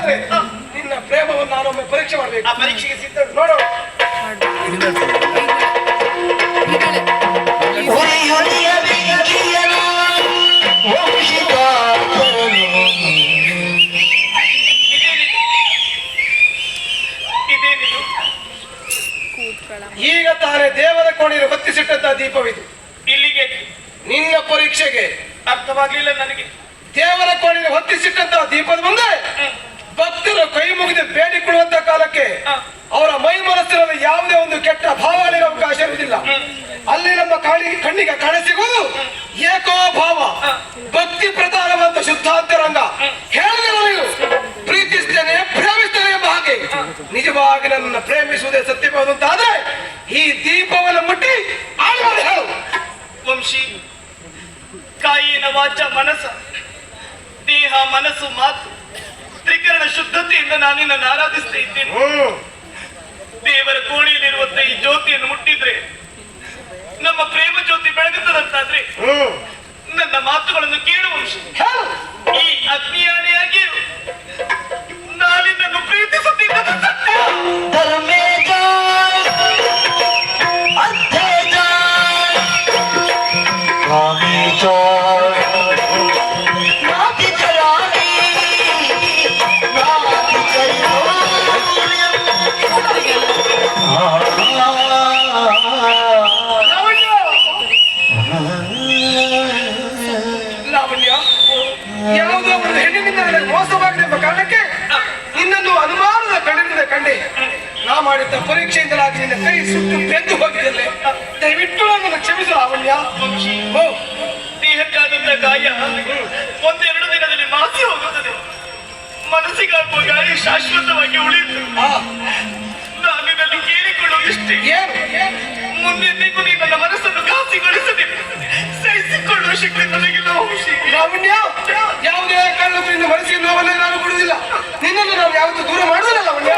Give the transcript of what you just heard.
ಹಾಗಾದ್ರೆ ನಿನ್ನ ಪ್ರೇಮವನ್ನು ನಾನೊಮ್ಮೆ ಪರೀಕ್ಷೆ ಮಾಡ್ಬೇಕು. ಆ ಪರೀಕ್ಷೆಗೆ ಸಿದ್ಧ ನೋಡು. ಈಗ ತಾನೇ ದೇವರ ಕೋಣೆಯಲ್ಲಿ ಹೊತ್ತಿಸಿಟ್ಟಂತ ದೀಪವಿದು. ಇಲ್ಲಿಗೆ ನಿನ್ನ ಪರೀಕ್ಷೆಗೆ ಅರ್ಥವಾಗ್ಲಿಲ್ಲ ನನಗೆ. ದೇವರ ಕೋಣೆಯಲ್ಲಿ ಹೊತ್ತಿಸಿಟ್ಟಂತ ದೀಪದ ಮುಂದೆ ಭಕ್ತರು ಕೈ ಮುಗಿದು ಬೇಡಿಕೊಳ್ಳುವಂತ ಕಾಲಕ್ಕೆ ಅವರ ಮೈ ಮನಸ್ಸಿನಲ್ಲಿ ಯಾವುದೇ ಒಂದು ಕೆಟ್ಟ ಭಾವನೆಯ ಅವಕಾಶ ಇರುವುದಿಲ್ಲ. ಅಲ್ಲಿ ನಮ್ಮ ಕಣ್ಣಿಗೆ ಕಾಣಸಿಗುವುದು ಏಕೋ ಭಾವ, ಭಕ್ತಿ ಪ್ರಧಾನವಾದ ಶುದ್ಧಾಂತರಂಗ. ಹೇಳಿದೆ ನನಗೆ ಪ್ರೀತಿಸ್ತೇನೆ, ಪ್ರೇಮಿಸ್ತೇನೆ ಎಂಬ ಹಾಗೆ ನಿಜವಾಗಿ ನನ್ನ ಪ್ರೇಮಿಸುವುದೇ ಸತ್ಯವಾದ ಅಂತಾದ್ರೆ ಈ ದೀಪವನ್ನು ಮುಟ್ಟಿ ಆಳ್ವಾದ ಹೇಳು. ವಂಶಿ, ಕಾಯಿನ ವಾಚ ಮನಸ್ಸ, ದೇಹ ಮನಸ್ಸು ಮಾತು ತ್ರಿಕರಣ ಶುದ್ಧತೆಯಿಂದ ನಾನು ನಿನ್ನನ್ನು ಆರಾಧಿಸ್ತಾ ಇದ್ದೇನೆ. ದೇವರ ಕೋಣೆಯಲ್ಲಿರುವಂತ ಈ ಜ್ಯೋತಿಯನ್ನು ಮುಟ್ಟಿದ್ರೆ ನಮ್ಮ ಪ್ರೇಮ ಜ್ಯೋತಿ ಬೆಳಗುತ್ತದಂತಾದ್ರೆ ನನ್ನ ಮಾತುಗಳನ್ನು ಕೇಳು ವಂಶಿ. ಈ ಅಗ್ನಿಯಾಣೆಯಾಗಿ ನಾನಿನ್ನನ್ನು ಪ್ರೀತಿಸುತ್ತಿದ್ದ ಸತ್ಯ. ಯಾವುದೋ ಒಂದು ಹೆಣ್ಣಿನಿಂದ ನನಗೆ ಮೋಸವಾಗಿದೆ ಎಂಬ ಕಾರಣಕ್ಕೆ ನಿನ್ನನ್ನು ಅನುಮಾನದ ಕಣ್ಣಿನಿಂದ ಕಂಡೆ. ನಾ ಮಾಡಿದ್ದ ಪರೀಕ್ಷೆಯಿಂದಲಾಗಿ ನಿನ್ನ ಕೈ ಸುಟ್ಟು ಬೆಂದು ಹೋಗಿದ್ದಲ್ಲಿ ದಯವಿಟ್ಟು ನನ್ನನ್ನು ಕ್ಷಮಿಸು ಲಾವಣ್ಯ. ದೇಹಕ್ಕಾದಂತ ಗಾಯ ಒಂದೆರಡು ದಿನದಲ್ಲಿ ಮಾಸಿ ಹೋಗುತ್ತದೆ. ಮನಸ್ಸಿಗಾಗುವ ಗಾಯ ಶಾಶ್ವತವಾಗಿ ಉಳಿಯಿತು. ನಾನು ಇದನ್ನು ಕೇಳಿಕೊಳ್ಳುವ ಇಷ್ಟೇ. ಮುಂದೆಂದಿಗೂ ನೀ ನನ್ನ ಮನಸ್ಸನ್ನು ಘಾಸಿಗೊಳಿಸದೆ ಸಹಿಸಿಕೊಳ್ಳುವ ಶಕ್ತಿ ನನಗಿಲ್ಲ ವಂಶಿ. ಲಾವಣ್ಯ, ಯಾವುದೇ ಕಾರಣಕ್ಕೂ ನಿನ್ನ ಮನಸ್ಸಿಗೆ ನೋವನ್ನೇ ನಾನು ಬಿಡುವುದಿಲ್ಲ. ನಿನ್ನನ್ನು ನಾವು ಯಾವತ್ತೂ ದೂರ ಮಾಡುವುದಿಲ್ಲ ಲಾವಣ್ಯ.